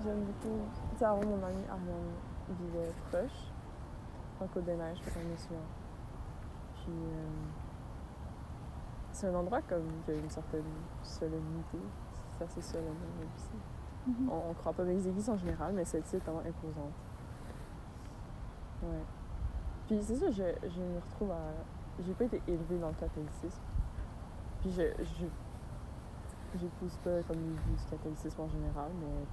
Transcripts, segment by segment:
J'aime beaucoup. Tu sais, avant, mon amie Ariane vivait proche, en Côte-des-Neiges, fait qu'on est souvent. Puis, c'est un endroit comme qui a une certaine solennité. C'est assez solennel aussi. Mm-hmm. On croit pas dans les églises en général, mais celle-ci est vraiment imposante. Ouais. Puis c'est ça, je me retrouve à... J'ai pas été élevée dans le catholicisme. Puis j'épouse pas comme les vues du catholicisme en général, mais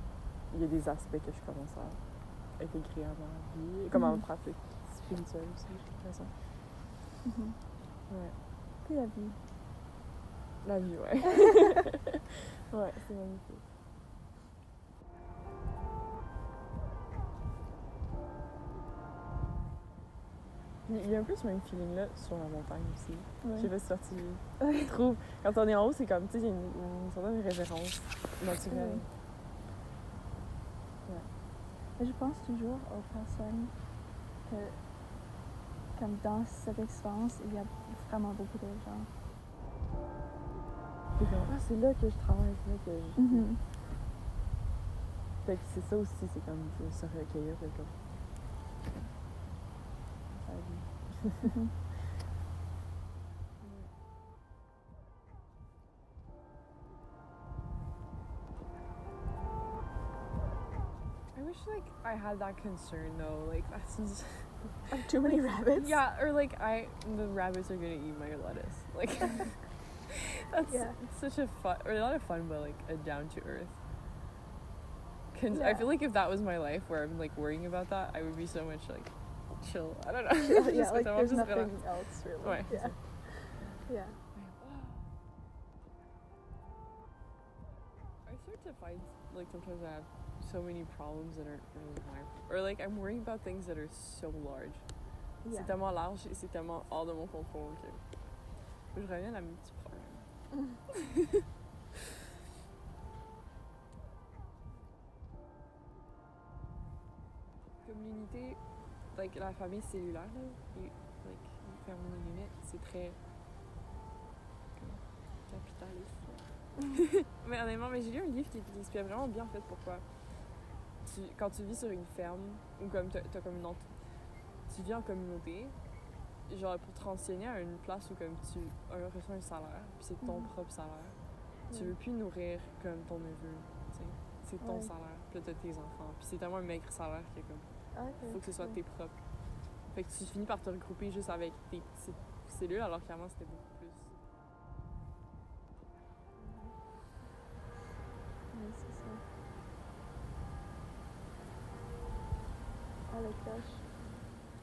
il y a des aspects que je commence à intégrer à ma vie, comme en pratique spirituelle aussi, j'ai l'impression. Ouais. Puis la vie. La vie, ouais. Ouais, c'est magnifique. Il y a un peu ce même feeling-là sur la montagne aussi. Ouais. Je sais pas si tu trouves. Quand on est en haut, c'est comme, tu sais, il y a une certaine révérence naturelle. Ouais. Mais je pense toujours aux personnes que, comme dans cette expérience, il y a vraiment beaucoup de gens. Et comme, c'est là que je travaille, c'est là que je... Mm-hmm. Fait que c'est ça aussi, c'est comme se recueillir, c'est comme... I wish like I had that concern though. Like that's Too many rabbits? Yeah, or like the rabbits are gonna eat my lettuce. Like that's such a fun, or not a fun, but like a down to earth. I feel like if that was my life where I'm like worrying about that, I would be so much like chill. I don't know. Yeah, like there's nothing else really. Ouais. Yeah. Yeah. I start to find like sometimes I have so many problems that aren't really mine, or like I'm worrying about things that are so large. Yeah. C'est tellement large et c'est tellement hors de mon contrôle que je reviens à mes petits problèmes. Comme l'unité, like la famille cellulaire, là, et like fermons les guillemets, c'est très capitaliste. Mais honnêtement, j'ai lu un livre qui explique vraiment bien en fait pourquoi. Quand tu vis sur une ferme, ou comme t'as comme tu vis en communauté, genre pour te renseigner à une place où comme tu reçois un salaire, puis c'est ton propre salaire. Tu veux plus nourrir comme ton neveu, tu sais. C'est ton salaire, puis là t'as tes enfants. Puis c'est tellement un maigre salaire que comme faut que ce soit tes propres. Fait que tu finis par te regrouper juste avec tes petites cellules, alors qu'avant c'était beaucoup plus. Oui, c'est ça. Ah, la cloche.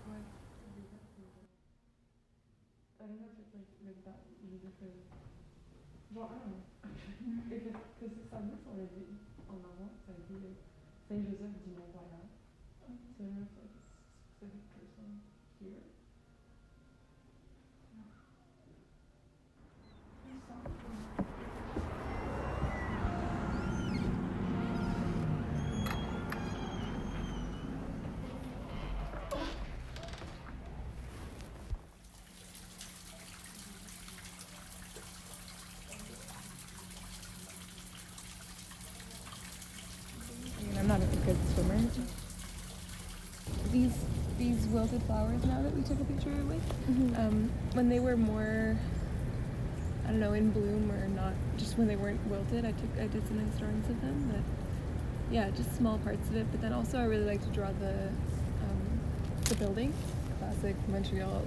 Ouais. I don't know if it's like that. Genre, que c'est ça dit sur le dit en avant, ça dit Saint-Joseph du Mont-Royal. So I don't know if like a specific person here. I'm not a good swimmer. These wilted flowers now that we took a picture with, when they were more, I don't know, in bloom or not, just when they weren't wilted, I did some nice drawings of them. But yeah, just small parts of it. But then also I really like to draw the building, classic Montreal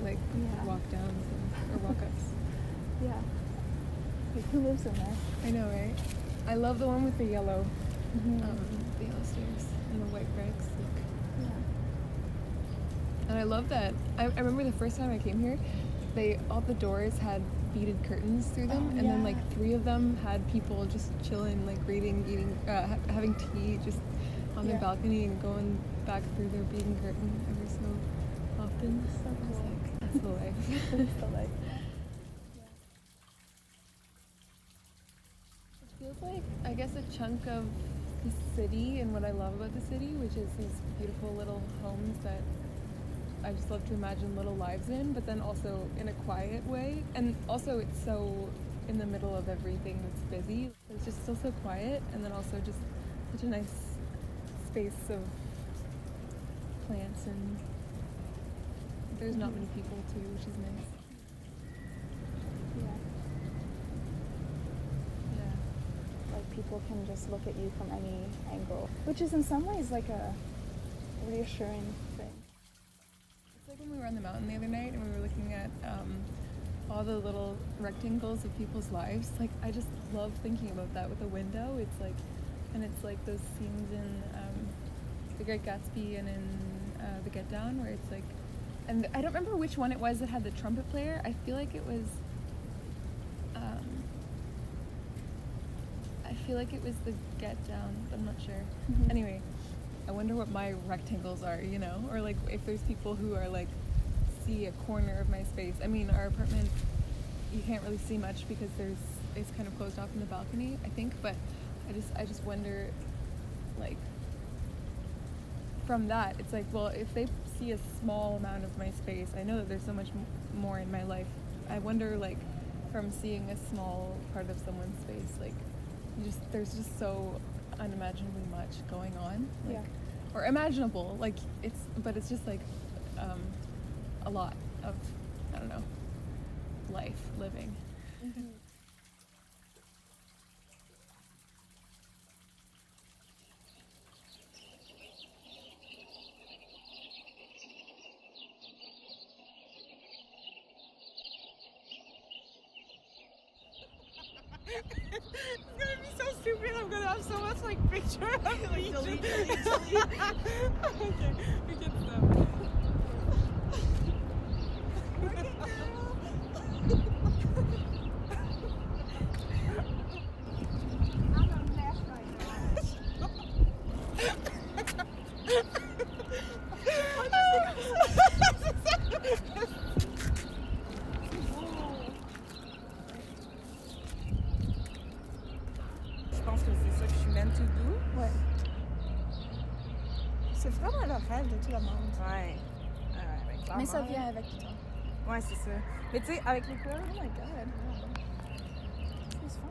walk downs or walk ups. Yeah. Like, who lives in there? I know, right? I love the one with the yellow. The yellow stairs and the white bricks. And I love that. I remember the first time I came here, all the doors had beaded curtains through them, and then like 3 of them had people just chilling, like reading, eating, having tea just on their balcony and going back through their beaded curtain every so often. So cool. That's the life. It's the life. It feels like, I guess, a chunk of the city and what I love about the city, which is these beautiful little homes that I just love to imagine little lives in, but then also in a quiet way. And also it's so in the middle of everything that's busy. It's just still so quiet, and then also just such a nice space of plants, and there's not many people too, which is nice. Yeah. Yeah. Like people can just look at you from any angle, which is in some ways like a reassuring thing. It's like when we were on the mountain the other night and we were looking at all the little rectangles of people's lives. Like, I just love thinking about that with a window. It's like, and it's like those scenes in The Great Gatsby and in The Get Down, where it's like, and I don't remember which one it was that had the trumpet player. I feel like it was The Get Down, but I'm not sure. Mhm. Anyway, I wonder what my rectangles are, you know, or like if there's people who are like see a corner of my space. I mean, our apartment, you can't really see much because it's kind of closed off in the balcony, I think, but I just wonder, like, from that, it's like, well, if they see a small amount of my space, I know that there's so much more in my life. I wonder, like, from seeing a small part of someone's space, like, there's just so unimaginably much going on, like, Yeah. or imaginable, like, but it's just like a lot of, I don't know, life living. Mhm. It's gonna be so stupid. I'm gonna have so much like picture of me. delete. Okay, we can stop. I'm a mess right now. Je pense que c'est ça que je suis meant to do. Ouais. C'est vraiment le rêve de tout le monde. Ouais. Ouais, clairement. Mais ça vient avec le temps. Ouais, c'est ça. Mais tu sais, avec l'école, Oh my god. C'est fun.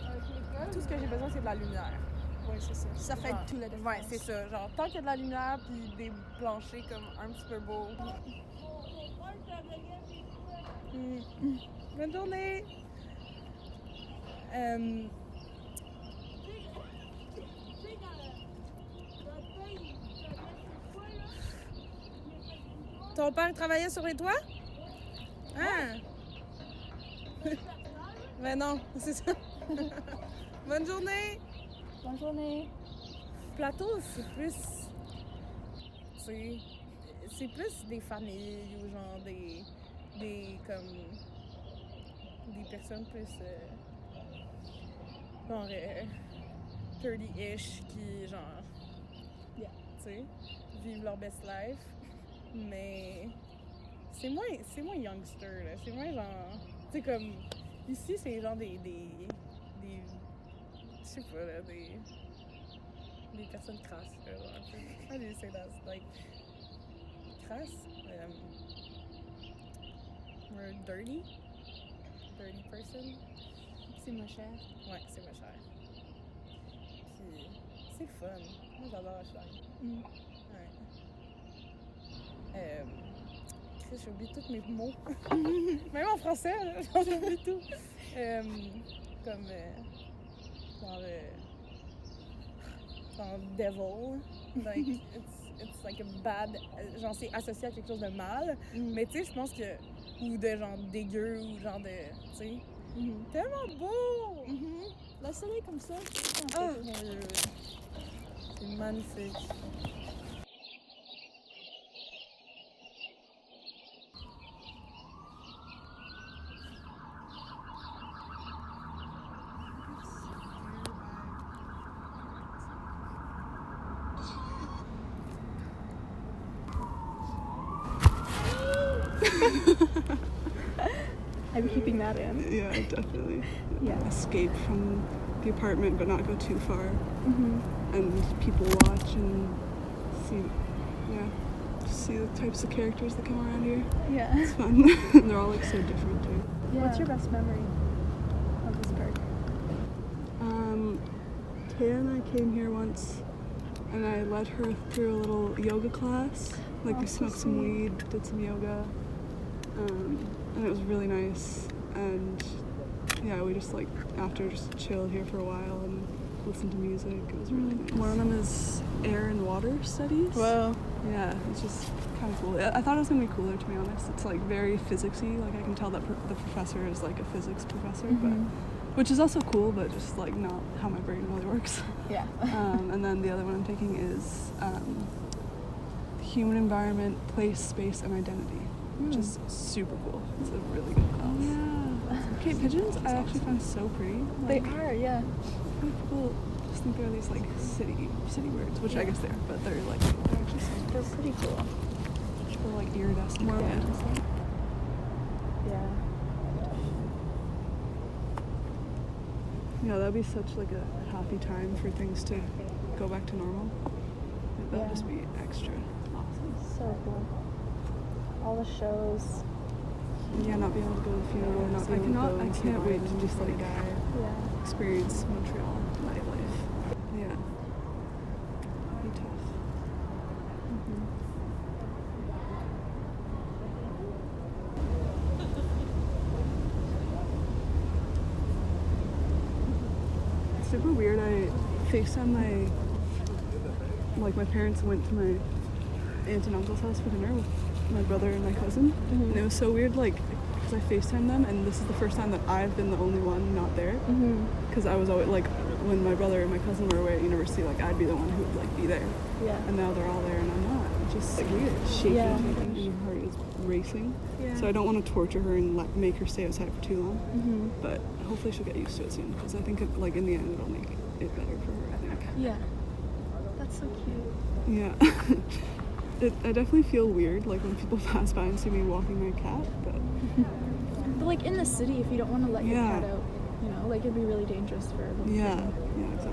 avec l'école, tout ce que j'ai besoin, c'est de la lumière. Ouais, c'est ça. Ça fait Genre, tout la différence. Ouais, c'est ça. Genre, tant qu'il y a de la lumière puis des planchers comme un petit peu beaux. Bonne journée! Ton père travaillait sur les toits? Ah! Ben non, c'est ça. Bonne journée! Bonne journée. Plateau, c'est plus. Tu sais. C'est plus des familles ou genre des comme. Des personnes plus. Genre. 30-ish qui, genre. Yeah. Tu sais. Vivent leur best life. Mais. C'est moins youngster, là. C'est moins genre. Tu sais, comme. Ici, c'est genre des je sais pas, là, des personnes crasses, là, genre, un peu. How do you say that? Like, crasse? We're dirty? Dirty person? C'est moins cher. Ouais, c'est moins cher. Puis, c'est fun. Moi, j'adore Ashline. Mm. Ouais. Chris, j'oublie tous mes mots. Même en français, là, j'oublie tout. Comme, genre devil. Like, it's like a bad. Genre, c'est associé à quelque chose de mal. Mais tu sais, je pense que. Ou de genre dégueu, ou genre de. Tu sais. Mhm. Tellement beau! Mhm. Le soleil comme ça. Ah, c'est magnifique. I'm keeping that in. Yeah, definitely. Yeah. Escape from the apartment, but not go too far. Mm-hmm. And people watch and see, just see the types of characters that come around here. Yeah. It's fun. And they're all like so different too. Yeah. What's your best memory of this park? Taya and I came here once, and I led her through a little yoga class. Like Oh, we so smoked some sweet. weed, did some yoga, and it was really nice. And yeah, we just like after just chilled here for a while and listened to music. It was really nice. One of them is air and water studies. Whoa. Yeah, it's just kind of cool. I thought it was gonna be cooler, to be honest. It's like very physicsy. Like I can tell that the professor is like a physics professor, but which is also cool, but just like not how my brain really works. Yeah. And then the other one I'm taking is human environment, place, space, and identity, which is super cool. It's a really good class. Yeah. Cape pigeons, I actually find so pretty. They Like, are, yeah. people just think they're these like city birds, which I guess they are, but they're actually so They're pretty cool. they're like iridescent. More Yeah. interesting. Yeah. Yeah, that'd be such like a happy time for things to go back to normal. Like, that'd Yeah. just be extra awesome. So cool. All the shows. Yeah, not being able to go to the funeral, not being able to go I and see can't wait Ryan to just like Yeah. experience Montreal nightlife. Yeah. Be tough. It's super weird. I FaceTime my parents went to my aunt and uncle's house for dinner with my brother and my cousin. And it was so weird, like, because I FaceTimed them, and this is the first time that I've been the only one not there. Because I was always, like, when my brother and my cousin were away at university, like, I'd be the one who would, like, be there. Yeah. And now they're all there and I'm not. It's just, like, weird. Shaking, Yeah. and her heart is racing. Yeah. So I don't want to torture her and make her stay outside for too long. Mm-hmm. But hopefully she'll get used to it soon, because I think, like, in the end, it'll make it better for her, I think. Yeah. That's so cute. Yeah. I definitely feel weird, like, when people pass by and see me walking my cat, but But like in the city, if you don't want to let your Yeah. cat out, you know, like it'd be really dangerous for everyone. yeah, exactly.